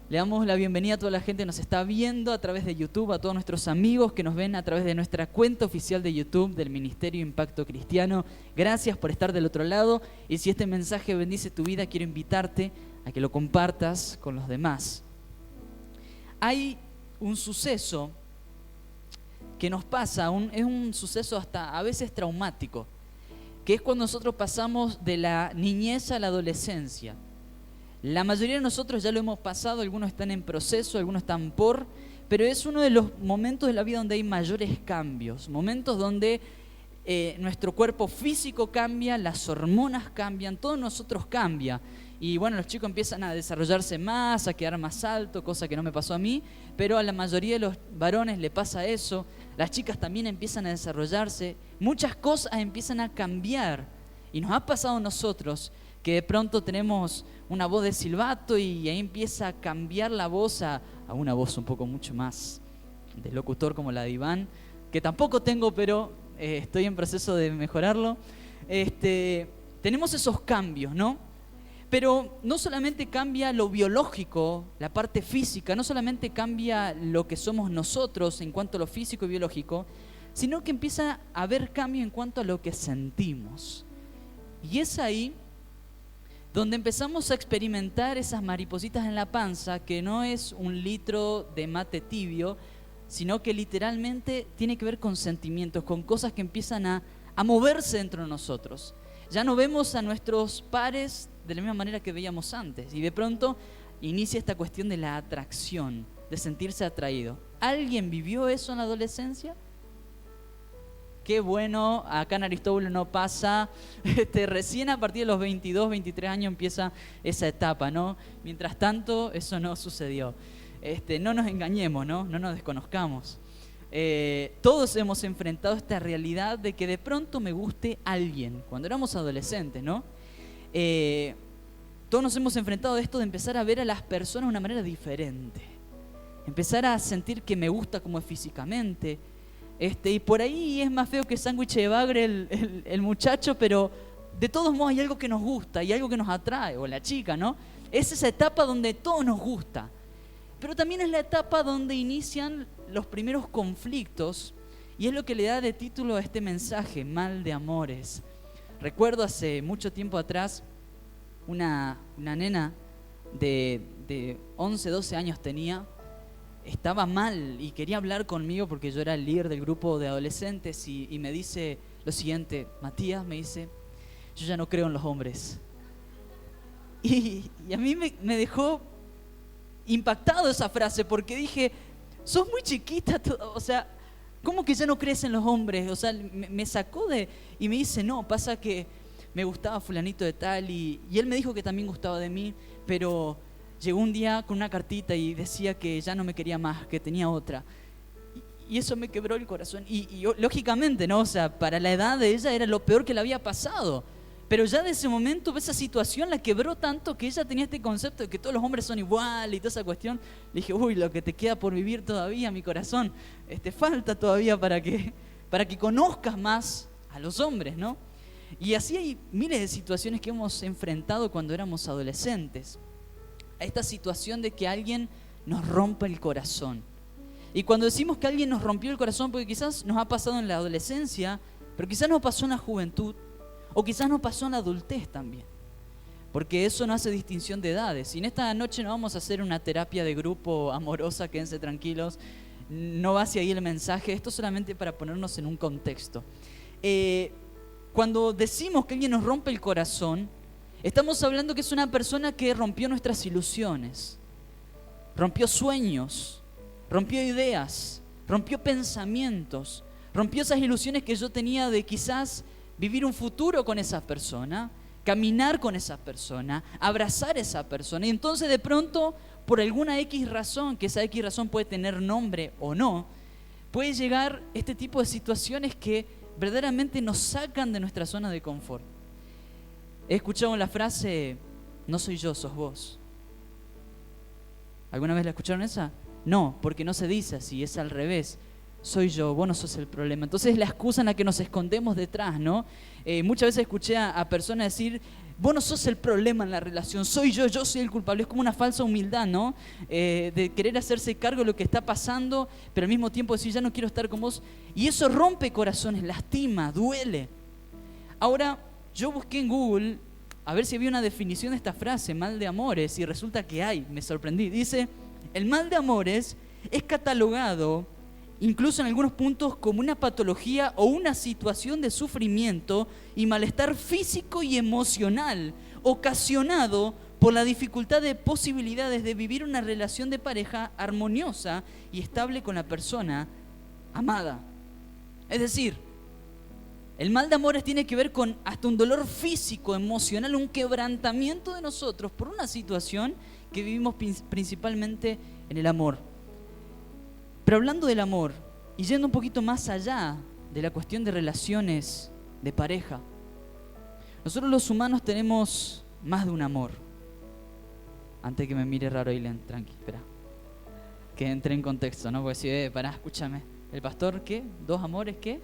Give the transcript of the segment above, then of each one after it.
Le damos la bienvenida a toda la gente que nos está viendo a través de YouTube, a todos nuestros amigos que nos ven a través de nuestra cuenta oficial de YouTube del Ministerio Impacto Cristiano. Gracias por estar del otro lado, y si este mensaje bendice tu vida, quiero invitarte a que lo compartas con los demás. Hay un suceso que nos pasa, es un suceso hasta a veces traumático, que es cuando nosotros pasamos de la niñez a la adolescencia. La mayoría de nosotros ya lo hemos pasado, algunos están en proceso, algunos están pero es uno de los momentos de la vida donde hay mayores cambios, momentos donde nuestro cuerpo físico cambia, las hormonas cambian, todo nosotros cambia. Y bueno, los chicos empiezan a desarrollarse más, a quedar más alto, cosa que no me pasó a mí, pero a la mayoría de los varones le pasa eso. Las chicas también empiezan a desarrollarse, muchas cosas empiezan a cambiar. Y nos ha pasado a nosotros que de pronto tenemos una voz de silbato y ahí empieza a cambiar la voz a una voz un poco mucho más de locutor como la de Iván, que tampoco tengo, pero estoy en proceso de mejorarlo. Tenemos esos cambios, ¿no? Pero no solamente cambia lo biológico, la parte física, no solamente cambia lo que somos nosotros en cuanto a lo físico y biológico, sino que empieza a haber cambio en cuanto a lo que sentimos. Y es ahí donde empezamos a experimentar esas maripositas en la panza, que no es un litro de mate tibio, sino que literalmente tiene que ver con sentimientos, con cosas que empiezan a moverse dentro de nosotros. Ya no vemos a nuestros pares de la misma manera que veíamos antes, y de pronto inicia esta cuestión de la atracción, de sentirse atraído. ¿Alguien vivió eso en la adolescencia? Qué bueno, acá en Aristóbulo no pasa, recién a partir de los 22, 23 años empieza esa etapa, ¿no? Mientras tanto, eso no sucedió. No nos engañemos, ¿no? No nos desconozcamos. Todos hemos enfrentado esta realidad de que de pronto me guste alguien, cuando éramos adolescentes, ¿no? Todos nos hemos enfrentado a esto de empezar a ver a las personas de una manera diferente. Empezar a sentir que me gusta como es físicamente. Y por ahí es más feo que sándwich de bagre el muchacho, pero de todos modos hay algo que nos gusta y algo que nos atrae, o la chica, ¿no? Es esa etapa donde todo nos gusta. Pero también es la etapa donde inician los primeros conflictos, y es lo que le da de título a este mensaje, Mal de Amores. Recuerdo hace mucho tiempo atrás, una nena de 11, 12 años tenía, estaba mal y quería hablar conmigo porque yo era el líder del grupo de adolescentes, y me dice lo siguiente: Matías, me dice, yo ya no creo en los hombres. Y a mí me dejó impactado esa frase, porque dije, sos muy chiquita, o sea, ¿cómo que ya no crees en los hombres? O sea, me sacó y me dice, no, pasa que me gustaba fulanito de tal, y él me dijo que también gustaba de mí, pero llegó un día con una cartita y decía que ya no me quería más, que tenía otra. Y eso me quebró el corazón. Y yo, lógicamente, ¿no? O sea, para la edad de ella era lo peor que le había pasado. Pero ya de ese momento esa situación la quebró tanto que ella tenía este concepto de que todos los hombres son iguales y toda esa cuestión. Le dije, uy, lo que te queda por vivir todavía, mi corazón, falta todavía para que conozcas más a los hombres, ¿no? Y así hay miles de situaciones que hemos enfrentado cuando éramos adolescentes. A esta situación de que alguien nos rompa el corazón. Y cuando decimos que alguien nos rompió el corazón, porque quizás nos ha pasado en la adolescencia, pero quizás nos pasó en la juventud, o quizás nos pasó en la adultez también, porque eso no hace distinción de edades. Y en esta noche no vamos a hacer una terapia de grupo amorosa, quédense tranquilos, no va hacia ahí el mensaje, esto solamente para ponernos en un contexto. Cuando decimos que alguien nos rompe el corazón, estamos hablando que es una persona que rompió nuestras ilusiones, rompió sueños, rompió ideas, rompió pensamientos, rompió esas ilusiones que yo tenía de quizás vivir un futuro con esa persona, caminar con esa persona, abrazar a esa persona. Y entonces de pronto, por alguna X razón, que esa X razón puede tener nombre o no, puede llegar este tipo de situaciones que verdaderamente nos sacan de nuestra zona de confort. He escuchado la frase, no soy yo, sos vos. ¿Alguna vez la escucharon esa? No, porque no se dice así, es al revés. soy yo, vos no sos el problema. Entonces es la excusa en la que nos escondemos detrás, ¿no? Muchas veces escuché a personas decir, vos no sos el problema en la relación, soy yo soy el culpable. Es como una falsa humildad, ¿no? De querer hacerse cargo de lo que está pasando, pero al mismo tiempo decir, ya no quiero estar con vos. Y eso rompe corazones, lastima, duele. Ahora, yo busqué en Google a ver si había una definición de esta frase, mal de amores, y resulta que hay, me sorprendí. Dice, el mal de amores es catalogado, incluso en algunos puntos, como una patología o una situación de sufrimiento y malestar físico y emocional, ocasionado por la dificultad de posibilidades de vivir una relación de pareja armoniosa y estable con la persona amada. Es decir, el mal de amores tiene que ver con hasta un dolor físico, emocional, un quebrantamiento de nosotros por una situación que vivimos principalmente en el amor. Pero hablando del amor y yendo un poquito más allá de la cuestión de relaciones de pareja, nosotros los humanos tenemos más de un amor. Antes que me mire raro, Ailen, tranqui, espera. Que entre en contexto, ¿no? Porque si, pará, escúchame. ¿El pastor qué? ¿Dos amores qué?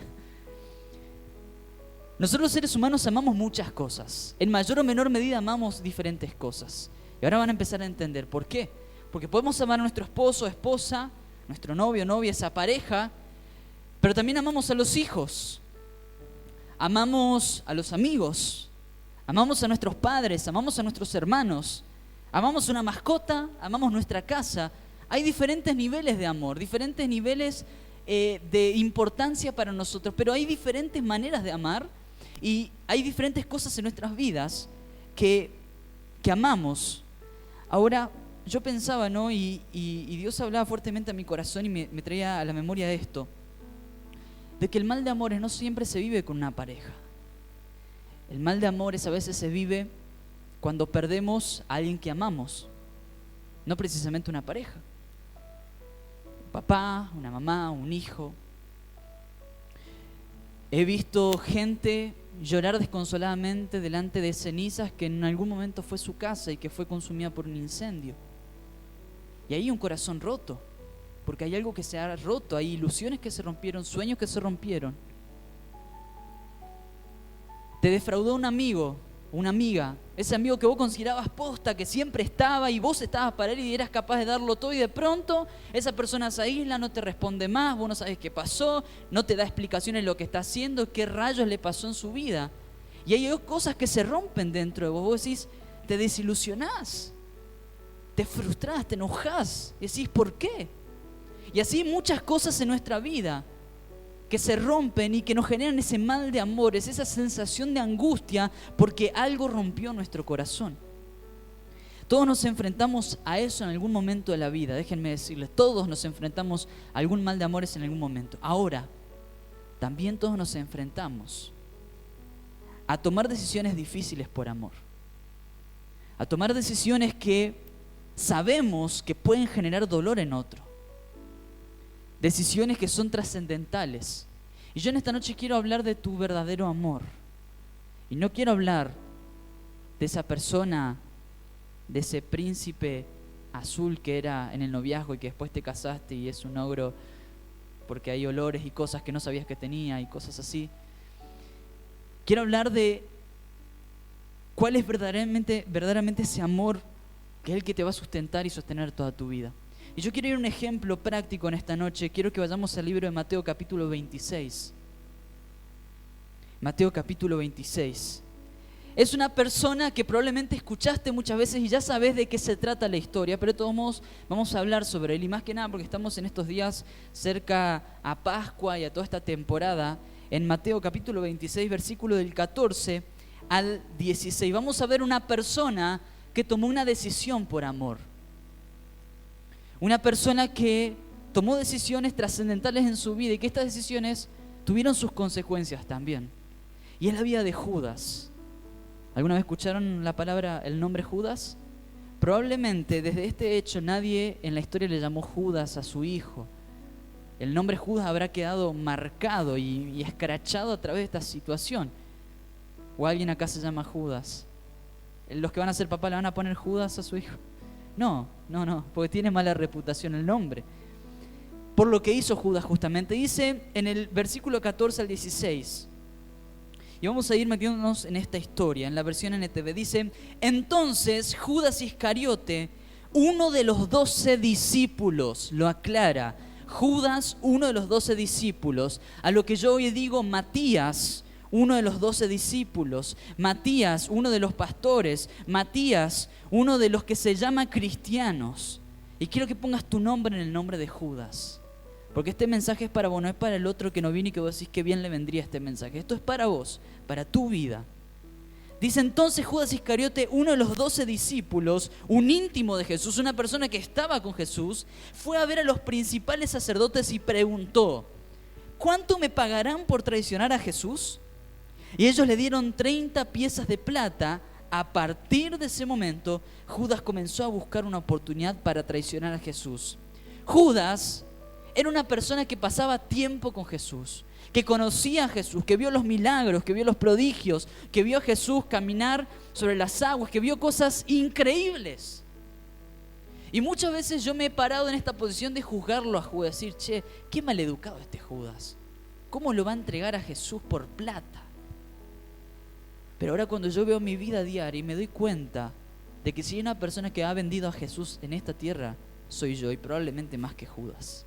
Nosotros los seres humanos amamos muchas cosas. En mayor o menor medida amamos diferentes cosas. Y ahora van a empezar a entender por qué. Porque podemos amar a nuestro esposo, esposa, nuestro novio, novia, esa pareja, pero también amamos a los hijos, amamos a los amigos, amamos a nuestros padres, amamos a nuestros hermanos, amamos una mascota, amamos nuestra casa. Hay diferentes niveles de amor, diferentes niveles de importancia para nosotros, pero hay diferentes maneras de amar y hay diferentes cosas en nuestras vidas que amamos. Ahora, yo pensaba, ¿no? Y Dios hablaba fuertemente a mi corazón y me traía a la memoria esto, de que el mal de amores no siempre se vive con una pareja. El mal de amores a veces se vive cuando perdemos a alguien que amamos, no precisamente una pareja. Un papá, una mamá, un hijo. He visto gente llorar desconsoladamente delante de cenizas que en algún momento fue su casa y que fue consumida por un incendio. Y hay un corazón roto, porque hay algo que se ha roto, hay ilusiones que se rompieron, sueños que se rompieron. Te defraudó un amigo, una amiga, ese amigo que vos considerabas posta, que siempre estaba y vos estabas para él y eras capaz de darlo todo, y de pronto esa persona se aísla, no te responde más, vos no sabes qué pasó, no te da explicaciones de lo que está haciendo, qué rayos le pasó en su vida. Y hay cosas que se rompen dentro de vos. Vos decís, te desilusionás, te frustrás, te enojás, y decís, ¿por qué? Y así muchas cosas en nuestra vida que se rompen y que nos generan ese mal de amores, esa sensación de angustia porque algo rompió nuestro corazón. Todos nos enfrentamos a eso en algún momento de la vida, déjenme decirles, todos nos enfrentamos a algún mal de amores en algún momento. Ahora, también todos nos enfrentamos a tomar decisiones difíciles por amor, a tomar decisiones que sabemos que pueden generar dolor en otro. Decisiones que son trascendentales. Y yo en esta noche quiero hablar de tu verdadero amor. Y no quiero hablar de esa persona, de ese príncipe azul que era en el noviazgo y que después te casaste y es un ogro porque hay olores y cosas que no sabías que tenía y cosas así. Quiero hablar de cuál es verdaderamente ese amor que es el que te va a sustentar y sostener toda tu vida. Y yo quiero ir a un ejemplo práctico en esta noche. Quiero que vayamos al libro de Mateo capítulo 26. Mateo capítulo 26. Es una persona que probablemente escuchaste muchas veces y ya sabes de qué se trata la historia, pero de todos modos vamos a hablar sobre él. Y más que nada porque estamos en estos días cerca a Pascua y a toda esta temporada. En Mateo capítulo 26, versículo del 14 al 16. Vamos a ver una persona que tomó una decisión por amor. Una persona que tomó decisiones trascendentales en su vida y que estas decisiones tuvieron sus consecuencias también. Y es la vida de Judas. ¿Alguna vez escucharon la palabra, el nombre Judas? Probablemente desde este hecho nadie en la historia le llamó Judas a su hijo. El nombre Judas habrá quedado marcado y escrachado a través de esta situación. ¿O alguien acá se llama Judas? ¿Los que van a ser papá le van a poner Judas a su hijo? No, porque tiene mala reputación el nombre. por lo que hizo Judas justamente. Dice en el versículo 14 al 16, y vamos a ir metiéndonos en esta historia, en la versión NTV, dice: entonces Judas Iscariote, uno de los 12 discípulos, lo aclara, Judas, uno de los 12 discípulos, a lo que yo hoy digo Matías, uno de los 12 discípulos, Matías, uno de los pastores, Matías, uno de los que se llama cristianos. Y quiero que pongas tu nombre en el nombre de Judas, porque este mensaje es para vos, no es para el otro que no viene y que vos decís que bien le vendría este mensaje. Esto es para vos, para tu vida. Dice: entonces Judas Iscariote, uno de los 12 discípulos, un íntimo de Jesús, una persona que estaba con Jesús, fue a ver a los principales sacerdotes y preguntó: ¿cuánto me pagarán por traicionar a Jesús? Y ellos le dieron 30 piezas de plata. A partir de ese momento, Judas comenzó a buscar una oportunidad para traicionar a Jesús. Judas era una persona que pasaba tiempo con Jesús, que conocía a Jesús, que vio los milagros, que vio los prodigios, que vio a Jesús caminar sobre las aguas, que vio cosas increíbles. Y muchas veces yo me he parado en esta posición de juzgarlo a Judas, decir: che, qué maleducado este Judas, ¿cómo lo va a entregar a Jesús por plata? Pero ahora cuando yo veo mi vida diaria y me doy cuenta de que si hay una persona que ha vendido a Jesús en esta tierra, soy yo, y probablemente más que Judas.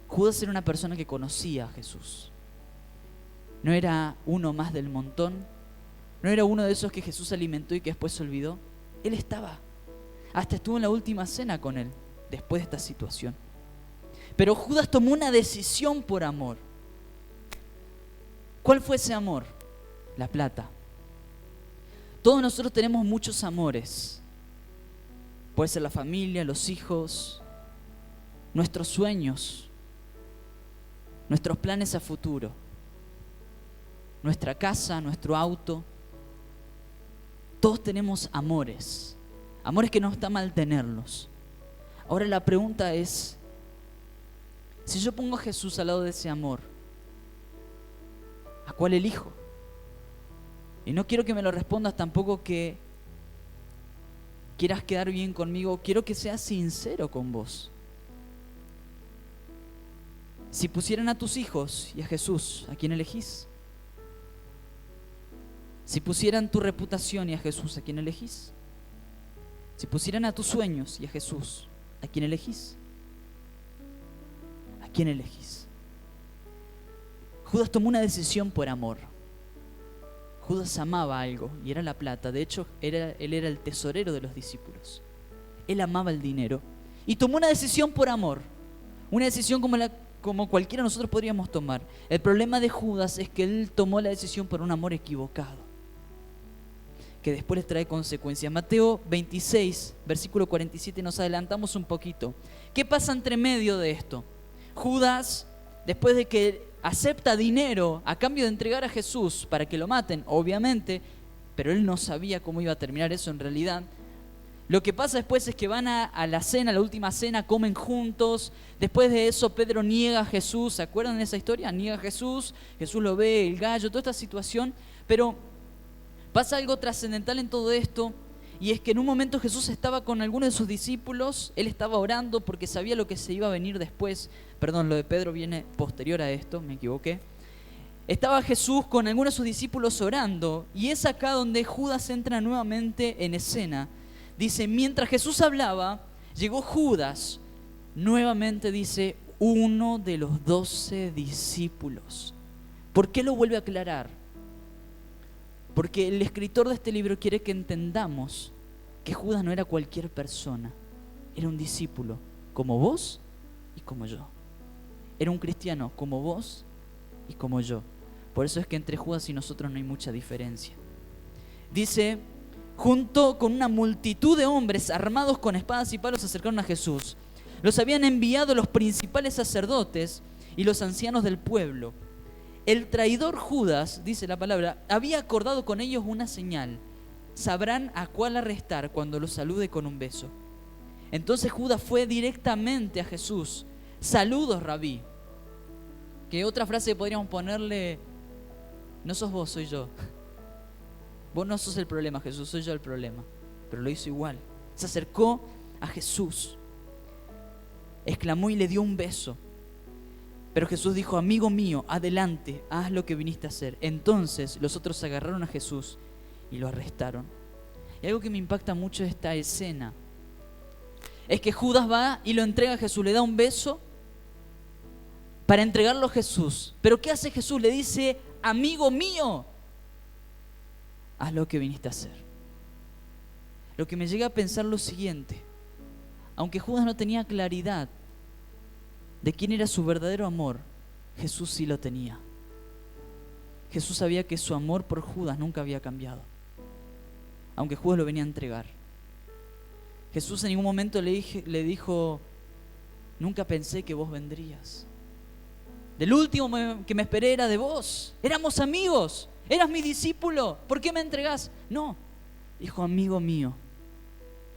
Judas era una persona que conocía a Jesús. No era uno más del montón. No era uno de esos que Jesús alimentó y que después se olvidó. Él estaba. Hasta estuvo en la última cena con él, después de esta situación. Pero Judas tomó una decisión por amor. ¿Cuál fue ese amor? La plata. Todos nosotros tenemos muchos amores. Puede ser la familia, los hijos, nuestros sueños, nuestros planes a futuro, nuestra casa, nuestro auto. Todos tenemos amores, amores que no está mal tenerlos. Ahora la pregunta es, si yo pongo a Jesús al lado de ese amor, ¿a cuál elijo? Y no quiero que me lo respondas tampoco que quieras quedar bien conmigo, quiero que seas sincero con vos. Si pusieran a tus hijos y a Jesús, ¿a quién elegís? Si pusieran tu reputación y a Jesús, ¿a quién elegís? Si pusieran a tus sueños y a Jesús, ¿a quién elegís? ¿A quién elegís? Judas tomó una decisión por amor. Judas amaba algo y era la plata. De hecho, él era el tesorero de los discípulos. Él amaba el dinero y tomó una decisión por amor. Una decisión como cualquiera de nosotros podríamos tomar. El problema de Judas es que él tomó la decisión por un amor equivocado, que después les trae consecuencias. Mateo 26, versículo 47, nos adelantamos un poquito. ¿Qué pasa entre medio de esto? Judas, después de que acepta dinero a cambio de entregar a Jesús para que lo maten, obviamente, pero él no sabía cómo iba a terminar eso en realidad. Lo que pasa después es que van a la cena, la última cena, comen juntos. Después de eso Pedro niega a Jesús. ¿Se acuerdan de esa historia? Niega a Jesús, Jesús lo ve, el gallo, toda esta situación. Pero pasa algo trascendental en todo esto, y es que en un momento Jesús estaba con algunos de sus discípulos. Él estaba orando porque sabía lo que se iba a venir después. Perdón, lo de Pedro viene posterior a esto, me equivoqué. Estaba Jesús con algunos de sus discípulos orando, y es acá donde Judas entra nuevamente en escena. Dice: mientras Jesús hablaba, llegó Judas, nuevamente dice, uno de los 12 discípulos. ¿Por qué lo vuelve a aclarar? Porque el escritor de este libro quiere que entendamos que Judas no era cualquier persona. Era un discípulo como vos y como yo. Era un cristiano como vos y como yo. Por eso es que entre Judas y nosotros no hay mucha diferencia. Dice: junto con una multitud de hombres armados con espadas y palos se acercaron a Jesús. Los habían enviado los principales sacerdotes y los ancianos del pueblo. El traidor Judas, dice la palabra, había acordado con ellos una señal. Sabrán a cuál arrestar cuando los salude con un beso. Entonces Judas fue directamente a Jesús. Saludos, Rabí. Que otra frase podríamos ponerle: no sos vos, soy yo. Vos no sos el problema, Jesús, soy yo el problema. Pero lo hizo igual. Se acercó a Jesús. exclamó y le dio un beso. Pero Jesús dijo: amigo mío, adelante, haz lo que viniste a hacer. Entonces los otros agarraron a Jesús y lo arrestaron. Y algo que me impacta mucho de esta escena es que Judas va y lo entrega a Jesús, le da un beso para entregarlo a Jesús. Pero ¿qué hace Jesús? Le dice: amigo mío, haz lo que viniste a hacer. Lo que me llega a pensar lo siguiente: aunque Judas no tenía claridad de quién era su verdadero amor, Jesús sí lo tenía. Jesús sabía que su amor por Judas nunca había cambiado, aunque Judas lo venía a entregar. Jesús en ningún momento le dijo: nunca pensé que vos vendrías. Del último que me esperé era de vos. Éramos amigos, eras mi discípulo. ¿Por qué me entregás? No, dijo: amigo mío,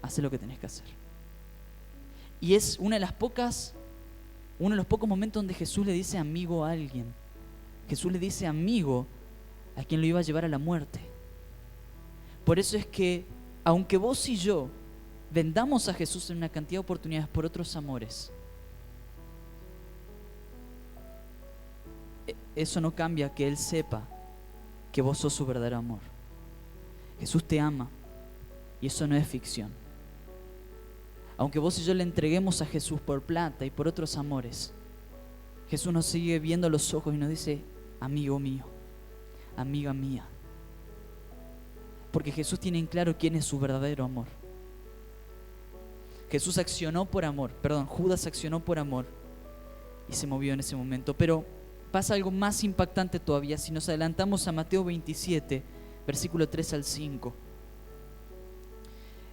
haz lo que tenés que hacer. Y es uno de los pocos momentos donde Jesús le dice amigo a alguien. Jesús le dice amigo a quien lo iba a llevar a la muerte. Por eso es que, aunque vos y yo vendamos a Jesús en una cantidad de oportunidades por otros amores, eso no cambia que Él sepa que vos sos su verdadero amor. Jesús te ama y eso no es ficción. Aunque vos y yo le entreguemos a Jesús por plata y por otros amores, Jesús nos sigue viendo a los ojos y nos dice: amigo mío, amiga mía. Porque Jesús tiene en claro quién es su verdadero amor. Judas accionó por amor y se movió en ese momento. Pero pasa algo más impactante todavía si nos adelantamos a Mateo 27, versículo 3 al 5.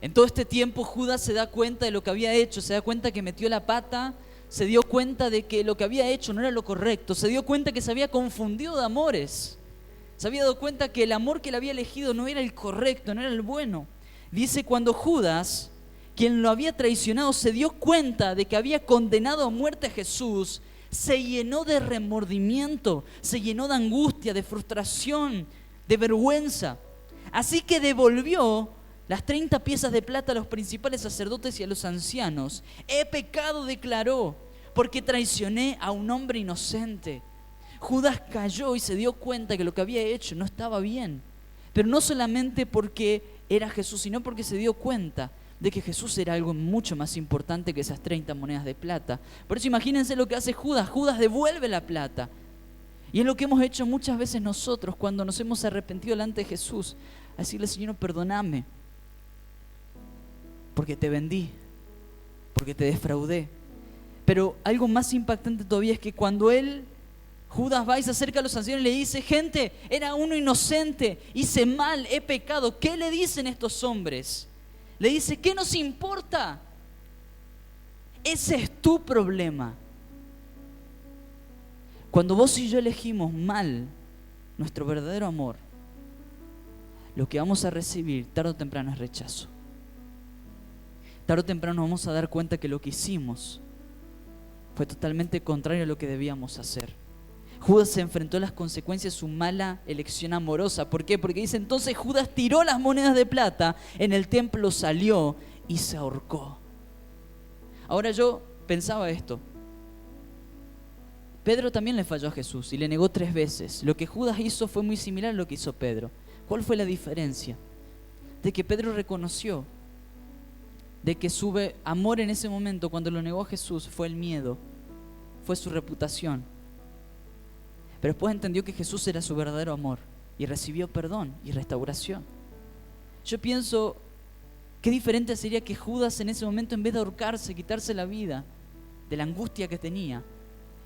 En todo este tiempo Judas se da cuenta de lo que había hecho, se da cuenta que metió la pata, se dio cuenta de que lo que había hecho no era lo correcto, se dio cuenta que se había confundido de amores, se había dado cuenta que el amor que él había elegido no era el correcto, no era el bueno. Dice: cuando Judas, quien lo había traicionado, se dio cuenta de que había condenado a muerte a Jesús, se llenó de remordimiento, se llenó de angustia, de frustración, de vergüenza. Así que devolvió las 30 piezas de plata a los principales sacerdotes y a los ancianos. He pecado, declaró, porque traicioné a un hombre inocente. Judas cayó y se dio cuenta que lo que había hecho no estaba bien. Pero no solamente porque era Jesús, sino porque se dio cuenta de que Jesús era algo mucho más importante que esas 30 monedas de plata. Por eso imagínense lo que hace Judas. Judas devuelve la plata. Y es lo que hemos hecho muchas veces nosotros cuando nos hemos arrepentido delante de Jesús. A decirle: Señor, perdóname, porque te vendí, porque te defraudé. Pero algo más impactante todavía es que cuando Judas va y se acerca a los ancianos y le dice: gente, era uno inocente, hice mal, he pecado. ¿Qué le dicen estos hombres? Le dice: ¿qué nos importa? Ese es tu problema. Cuando vos y yo elegimos mal nuestro verdadero amor, lo que vamos a recibir tarde o temprano es rechazo. Tarde o temprano nos vamos a dar cuenta que lo que hicimos fue totalmente contrario a lo que debíamos hacer. Judas se enfrentó a las consecuencias de su mala elección amorosa. ¿Por qué? Porque dice: entonces Judas tiró las monedas de plata en el templo, salió y se ahorcó. Ahora yo pensaba esto. Pedro también le falló a Jesús y le negó 3 veces. Lo que Judas hizo fue muy similar a lo que hizo Pedro. ¿Cuál fue la diferencia? De que Pedro reconoció de que su amor en ese momento, cuando lo negó a Jesús, fue el miedo, fue su reputación. Pero después entendió que Jesús era su verdadero amor y recibió perdón y restauración. Yo pienso, qué diferente sería que Judas en ese momento, en vez de ahorcarse, quitarse la vida de la angustia que tenía,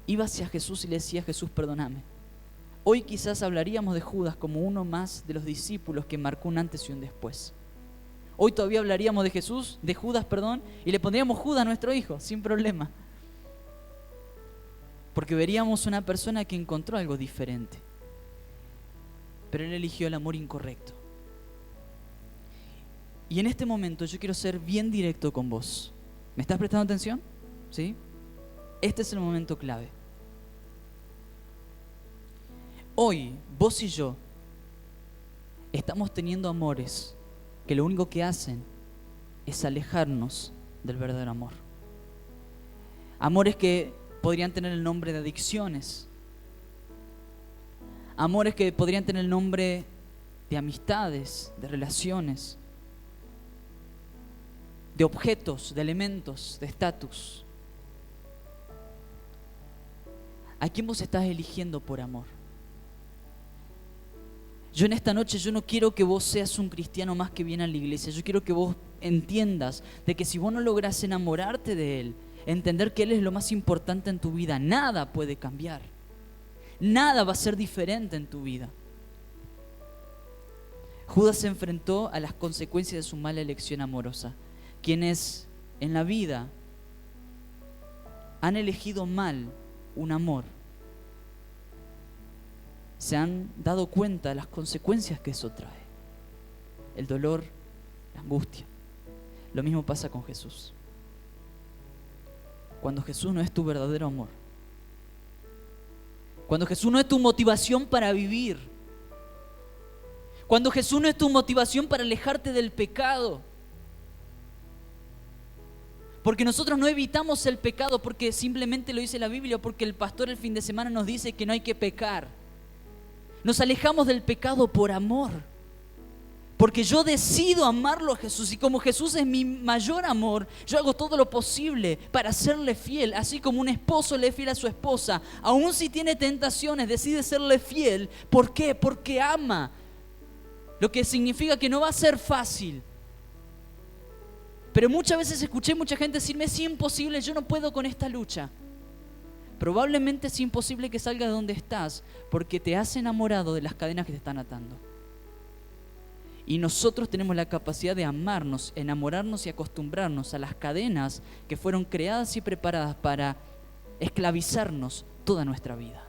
iba hacia Jesús y le decía: Jesús, perdóname. Hoy quizás hablaríamos de Judas como uno más de los discípulos que marcó un antes y un después. Hoy todavía hablaríamos de Judas, y le pondríamos Judas a nuestro hijo, sin problema. Porque veríamos una persona que encontró algo diferente. Pero él eligió el amor incorrecto. Y en este momento yo quiero ser bien directo con vos. ¿Me estás prestando atención? ¿Sí? Este es el momento clave. Hoy, vos y yo estamos teniendo amores que lo único que hacen es alejarnos del verdadero amor. Amores que podrían tener el nombre de adicciones. Amores que podrían tener el nombre de amistades, de relaciones, de objetos, de elementos, de estatus. ¿A quién vos estás eligiendo por amor? Yo en esta noche, yo no quiero que vos seas un cristiano más que viene a la iglesia. Yo quiero que vos entiendas de que si vos no lográs enamorarte de Él, entender que Él es lo más importante en tu vida, nada puede cambiar. Nada va a ser diferente en tu vida. Judas se enfrentó a las consecuencias de su mala elección amorosa. Quienes en la vida han elegido mal un amor, se han dado cuenta de las consecuencias que eso trae. El dolor, la angustia. Lo mismo pasa con Jesús. Cuando Jesús no es tu verdadero amor, cuando Jesús no es tu motivación para vivir, cuando Jesús no es tu motivación para alejarte del pecado, porque nosotros no evitamos el pecado porque simplemente lo dice la Biblia, porque el pastor el fin de semana nos dice que no hay que pecar. Nos alejamos del pecado por amor, porque yo decido amarlo a Jesús, y como Jesús es mi mayor amor, yo hago todo lo posible para serle fiel, así como un esposo le es fiel a su esposa, aun si tiene tentaciones, decide serle fiel. ¿Por qué? Porque ama, lo que significa que no va a ser fácil. Pero muchas veces escuché mucha gente decirme: es imposible, yo no puedo con esta lucha. Probablemente es imposible que salgas de donde estás porque te has enamorado de las cadenas que te están atando. Y nosotros tenemos la capacidad de amarnos, enamorarnos y acostumbrarnos a las cadenas que fueron creadas y preparadas para esclavizarnos toda nuestra vida.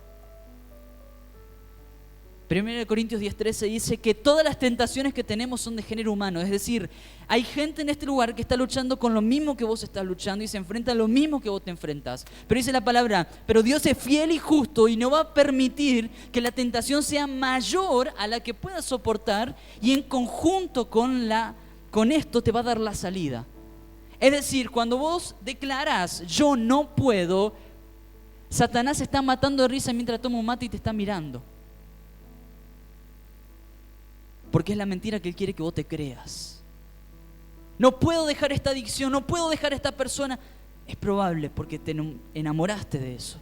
1 Corintios 10:13 dice que todas las tentaciones que tenemos son de género humano. Es decir, hay gente en este lugar que está luchando con lo mismo que vos estás luchando y se enfrenta a lo mismo que vos te enfrentas. Pero dice la palabra: pero Dios es fiel y justo y no va a permitir que la tentación sea mayor a la que puedas soportar, y en conjunto con esto te va a dar la salida. Es decir, cuando vos declarás yo no puedo, Satanás está matando de risa mientras toma un mate y te está mirando. Porque es la mentira que él quiere que vos te creas. No puedo dejar esta adicción, no puedo dejar a esta persona. Es probable porque te enamoraste de eso.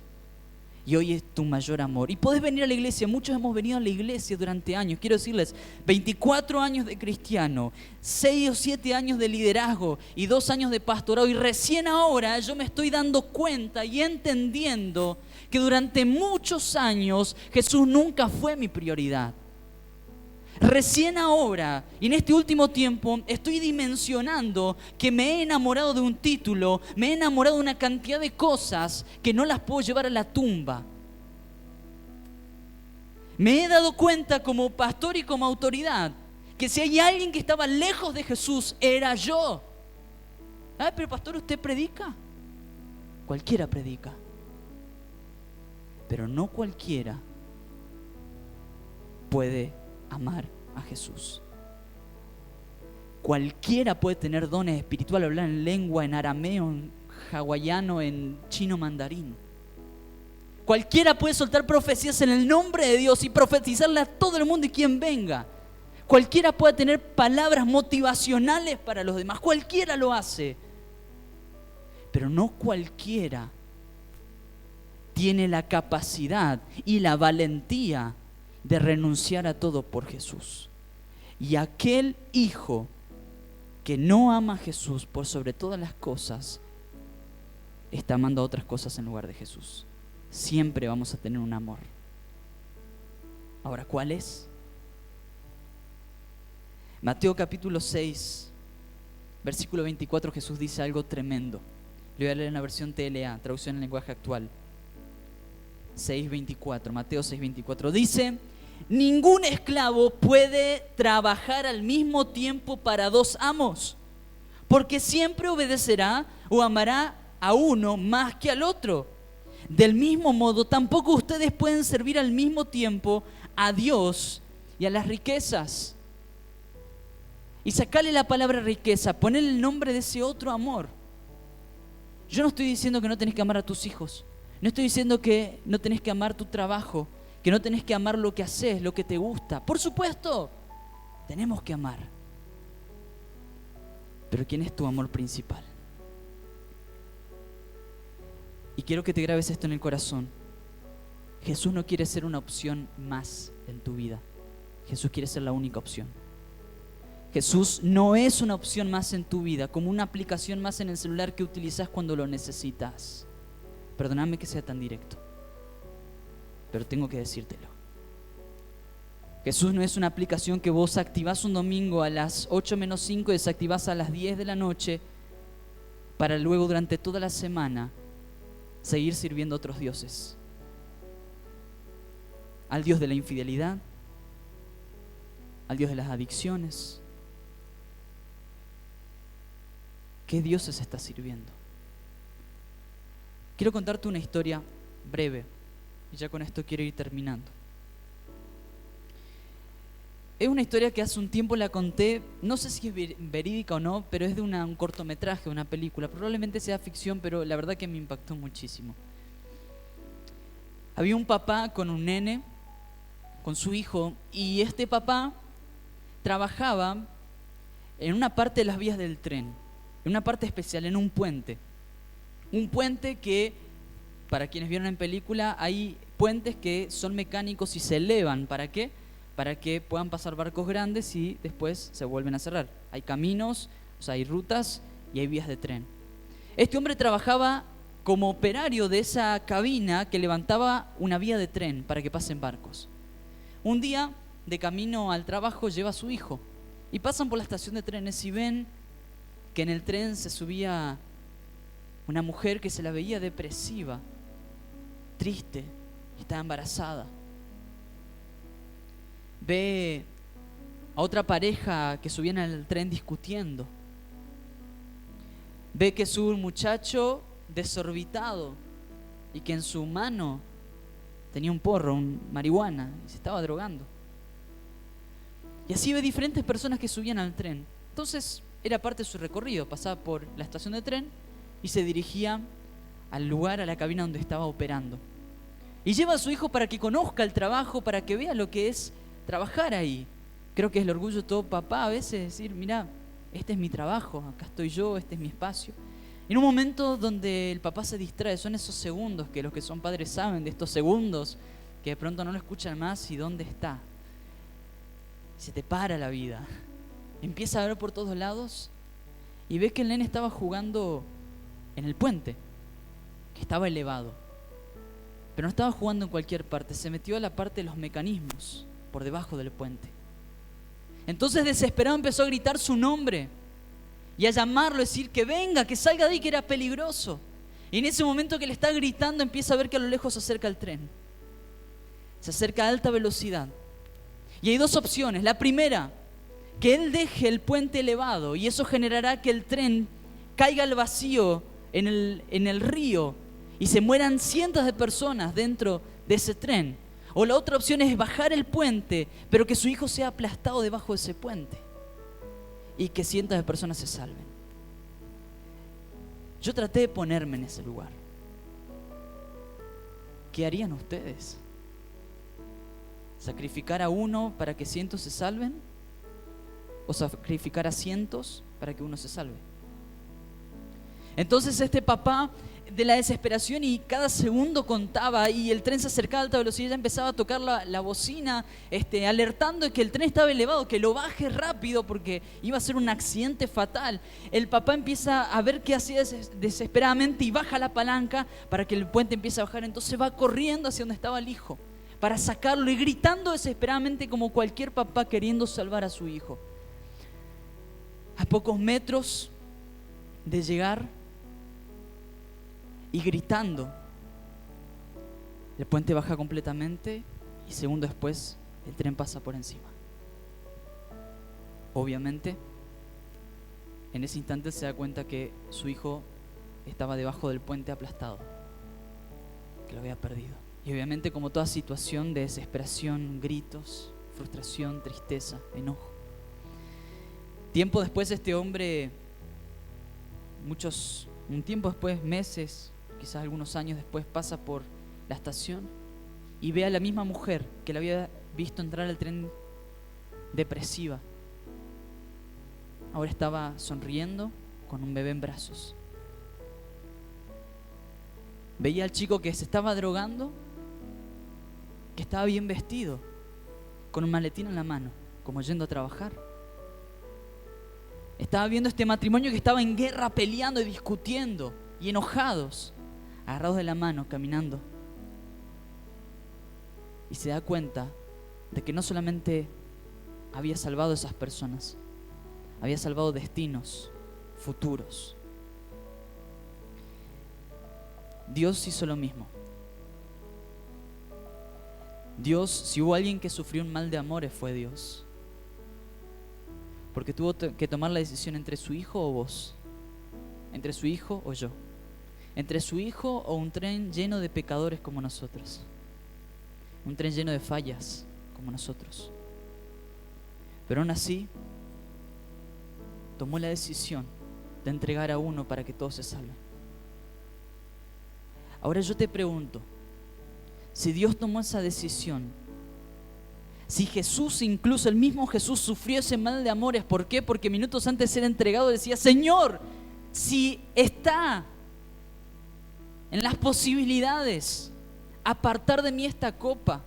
Y hoy es tu mayor amor. Y podés venir a la iglesia. Muchos hemos venido a la iglesia durante años. Quiero decirles, 24 años de cristiano, 6 o 7 años de liderazgo y 2 años de pastorado. Y recién ahora yo me estoy dando cuenta y entendiendo que durante muchos años Jesús nunca fue mi prioridad. Recién ahora, y en este último tiempo, estoy dimensionando que me he enamorado de un título, me he enamorado de una cantidad de cosas que no las puedo llevar a la tumba. Me he dado cuenta como pastor y como autoridad que si hay alguien que estaba lejos de Jesús, era yo. Pero pastor, ¿usted predica? Cualquiera predica. Pero no cualquiera puede amar a Jesús. Cualquiera puede tener dones espirituales, hablar en lengua, en arameo, en hawaiano, en chino mandarín. Cualquiera puede soltar profecías en el nombre de Dios y profetizarle a todo el mundo y quien venga. Cualquiera puede tener palabras motivacionales para los demás. Cualquiera lo hace. Pero no cualquiera tiene la capacidad y la valentía de renunciar a todo por Jesús. Y aquel hijo que no ama a Jesús por sobre todas las cosas, está amando a otras cosas en lugar de Jesús. Siempre vamos a tener un amor. Ahora, ¿cuál es? Mateo capítulo 6, versículo 24, Jesús dice algo tremendo. Le voy a leer en la versión TLA, traducción en lenguaje actual. 6:24, Mateo 6:24 dice: ningún esclavo puede trabajar al mismo tiempo para 2 amos, porque siempre obedecerá o amará a uno más que al otro. Del mismo modo, tampoco ustedes pueden servir al mismo tiempo a Dios y a las riquezas. Y sacarle la palabra riqueza, ponerle el nombre de ese otro amor. Yo no estoy diciendo que no tenés que amar a tus hijos. No estoy diciendo que no tenés que amar tu trabajo, que no tenés que amar lo que haces, lo que te gusta. Por supuesto, tenemos que amar. Pero ¿quién es tu amor principal? Y quiero que te grabes esto en el corazón. Jesús no quiere ser una opción más en tu vida. Jesús quiere ser la única opción. Jesús no es una opción más en tu vida, como una aplicación más en el celular que utilizas cuando lo necesitas. Perdóname que sea tan directo, pero tengo que decírtelo. Jesús no es una aplicación que vos activás un domingo a las 8 menos 5 y desactivás a las 10 de la noche para luego durante toda la semana seguir sirviendo a otros dioses. Al Dios de la infidelidad, al Dios de las adicciones. ¿Qué dioses estás sirviendo? Quiero contarte una historia breve y ya con esto quiero ir terminando. Es una historia que hace un tiempo la conté, no sé si es verídica o no, pero es de un cortometraje, una película. Probablemente sea ficción, pero la verdad que me impactó muchísimo. Había un papá con un nene, con su hijo, y este papá trabajaba en una parte de las vías del tren, en una parte especial, en un puente. Un puente que, para quienes vieron en película, hay puentes que son mecánicos y se elevan. ¿Para qué? Para que puedan pasar barcos grandes y después se vuelven a cerrar. Hay caminos, o sea, hay rutas y hay vías de tren. Este hombre trabajaba como operario de esa cabina que levantaba una vía de tren para que pasen barcos. Un día, de camino al trabajo, lleva a su hijo y pasan por la estación de trenes y ven que en el tren se subía una mujer que se la veía depresiva, triste, y estaba embarazada. Ve a otra pareja que subían al tren discutiendo. Ve que sube un muchacho desorbitado y que en su mano tenía un porro, un marihuana, y se estaba drogando. Y así ve diferentes personas que subían al tren. Entonces era parte de su recorrido, pasaba por la estación de tren y se dirigía al lugar, a la cabina donde estaba operando. Y lleva a su hijo para que conozca el trabajo, para que vea lo que es trabajar ahí. Creo que es el orgullo de todo papá a veces decir, mira, este es mi trabajo, acá estoy yo, este es mi espacio. Y en un momento donde el papá se distrae, son esos segundos que los que son padres saben, de estos segundos que de pronto no lo escuchan más y dónde está. Se te para la vida. Empieza a ver por todos lados y ve que el nene estaba jugando en el puente, que estaba elevado. Pero no estaba jugando en cualquier parte, se metió a la parte de los mecanismos, por debajo del puente. Entonces desesperado empezó a gritar su nombre y a llamarlo, a decir que venga, que salga de ahí, que era peligroso. Y en ese momento que le está gritando empieza a ver que a lo lejos se acerca el tren. Se acerca a alta velocidad. Y hay dos opciones. La primera, que él deje el puente elevado y eso generará que el tren caiga al vacío en el río y se mueran cientos de personas dentro de ese tren. O la otra opción es bajar el puente, pero que su hijo sea aplastado debajo de ese puente y que cientos de personas se salven. Yo traté de ponerme en ese lugar. ¿Qué harían ustedes? ¿Sacrificar a uno para que cientos se salven? ¿O sacrificar a cientos para que uno se salve? Entonces este papá, de la desesperación, y cada segundo contaba y el tren se acercaba a alta velocidad, ya empezaba a tocar la bocina, alertando de que el tren estaba elevado, que lo baje rápido porque iba a ser un accidente fatal. El papá empieza a ver qué hacía desesperadamente y baja la palanca para que el puente empiece a bajar. Entonces va corriendo hacia donde estaba el hijo para sacarlo y gritando desesperadamente como cualquier papá queriendo salvar a su hijo. A pocos metros de llegar y gritando, el puente baja completamente y segundos después el tren pasa por encima. Obviamente, en ese instante se da cuenta que su hijo estaba debajo del puente aplastado, que lo había perdido. Y obviamente, como toda situación de desesperación, gritos, frustración, tristeza, enojo. Tiempo después este hombre, muchos Un tiempo después, meses, quizás algunos años después, pasa por la estación y ve a la misma mujer que la había visto entrar al tren depresiva. Ahora estaba sonriendo con un bebé en brazos. Veía al chico que se estaba drogando, que estaba bien vestido, con un maletín en la mano, como yendo a trabajar. Estaba viendo este matrimonio que estaba en guerra, peleando y discutiendo, y enojados, agarrados de la mano, caminando. Y se da cuenta de que no solamente había salvado a esas personas, había salvado destinos futuros. Dios hizo lo mismo. Dios, si hubo alguien que sufrió un mal de amores, fue Dios. Porque tuvo que tomar la decisión entre su hijo o vos, entre su hijo o yo, entre su hijo o un tren lleno de pecadores como nosotros, un tren lleno de fallas como nosotros. Pero aún así, tomó la decisión de entregar a uno para que todos se salven. Ahora yo te pregunto, si Dios tomó esa decisión, si Jesús, incluso el mismo Jesús, sufrió ese mal de amores, ¿por qué? Porque minutos antes de ser entregado decía: Señor, si está en las posibilidades apartar de mí esta copa,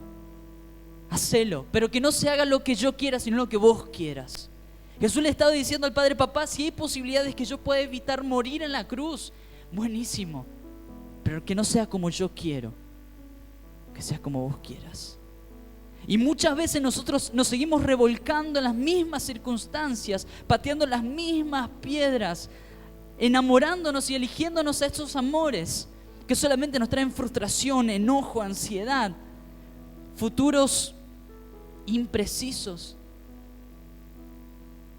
hacelo, pero que no se haga lo que yo quiera, sino lo que vos quieras. Jesús le estaba diciendo al Padre: papá, si hay posibilidades que yo pueda evitar morir en la cruz, buenísimo, pero que no sea como yo quiero, que sea como vos quieras. Y muchas veces nosotros nos seguimos revolcando en las mismas circunstancias, pateando las mismas piedras, enamorándonos y eligiéndonos a estos amores que solamente nos traen frustración, enojo, ansiedad, futuros imprecisos.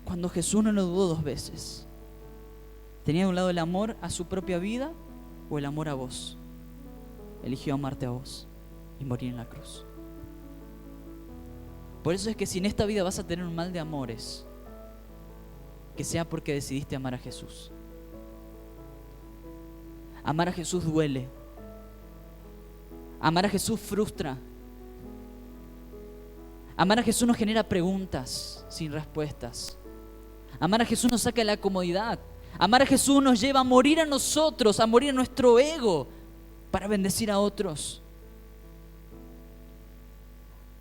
Cuando Jesús no lo dudó dos veces. Tenía de un lado el amor a su propia vida o el amor a vos. Eligió amarte a vos y morir en la cruz. Por eso es que si en esta vida vas a tener un mal de amores, que sea porque decidiste amar a Jesús. Amar a Jesús duele. Amar a Jesús frustra. Amar a Jesús nos genera preguntas sin respuestas. Amar a Jesús nos saca de la comodidad. Amar a Jesús nos lleva a morir a nosotros, a morir a nuestro ego, para bendecir a otros.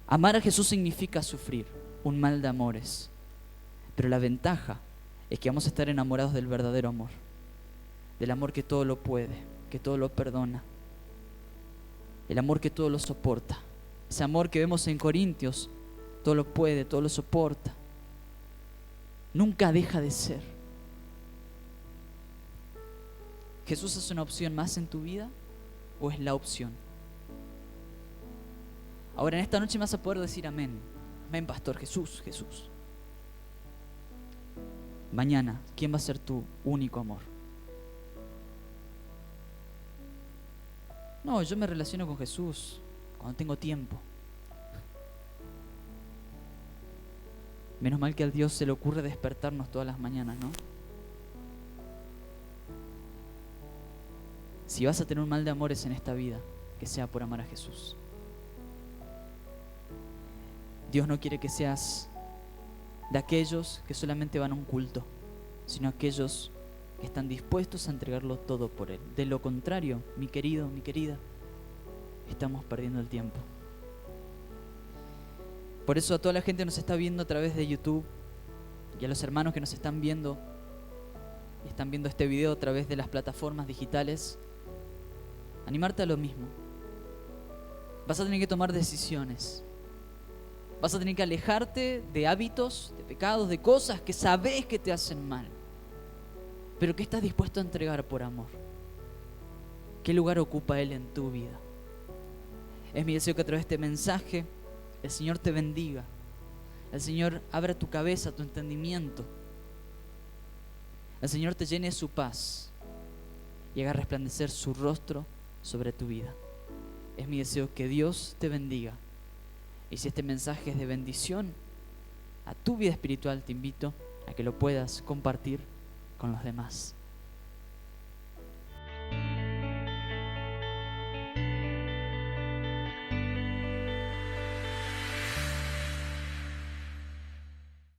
Amar a Jesús significa sufrir un mal de amores. Pero la ventaja es que vamos a estar enamorados del verdadero amor. Del amor que todo lo puede, que todo lo perdona. El amor que todo lo soporta. Ese amor que vemos en Corintios, todo lo puede, todo lo soporta. Nunca deja de ser. ¿Jesús es una opción más en tu vida o es la opción? Ahora en esta noche me vas a poder decir amén. Amén, pastor. Jesús, Jesús. Mañana, ¿quién va a ser tu único amor? No, yo me relaciono con Jesús cuando tengo tiempo. Menos mal que a Dios se le ocurre despertarnos todas las mañanas, ¿no? Si vas a tener un mal de amores en esta vida, que sea por amar a Jesús. Dios no quiere que seas de aquellos que solamente van a un culto, sino aquellos que están dispuestos a entregarlo todo por Él. De lo contrario, mi querido, mi querida, estamos perdiendo el tiempo. Por eso a toda la gente que nos está viendo a través de YouTube y a los hermanos que nos están viendo y están viendo este video a través de las plataformas digitales, animarte a lo mismo. Vas a tener que tomar decisiones. Vas a tener que alejarte de hábitos, de pecados, de cosas que sabes que te hacen mal, pero que estás dispuesto a entregar por amor. ¿Qué lugar ocupa Él en tu vida? Es mi deseo que a través de este mensaje el Señor te bendiga. El Señor abra tu cabeza, tu entendimiento. El Señor te llene de su paz y haga resplandecer su rostro sobre tu vida. Es mi deseo que Dios te bendiga. Y si este mensaje es de bendición a tu vida espiritual, te invito a que lo puedas compartir con los demás.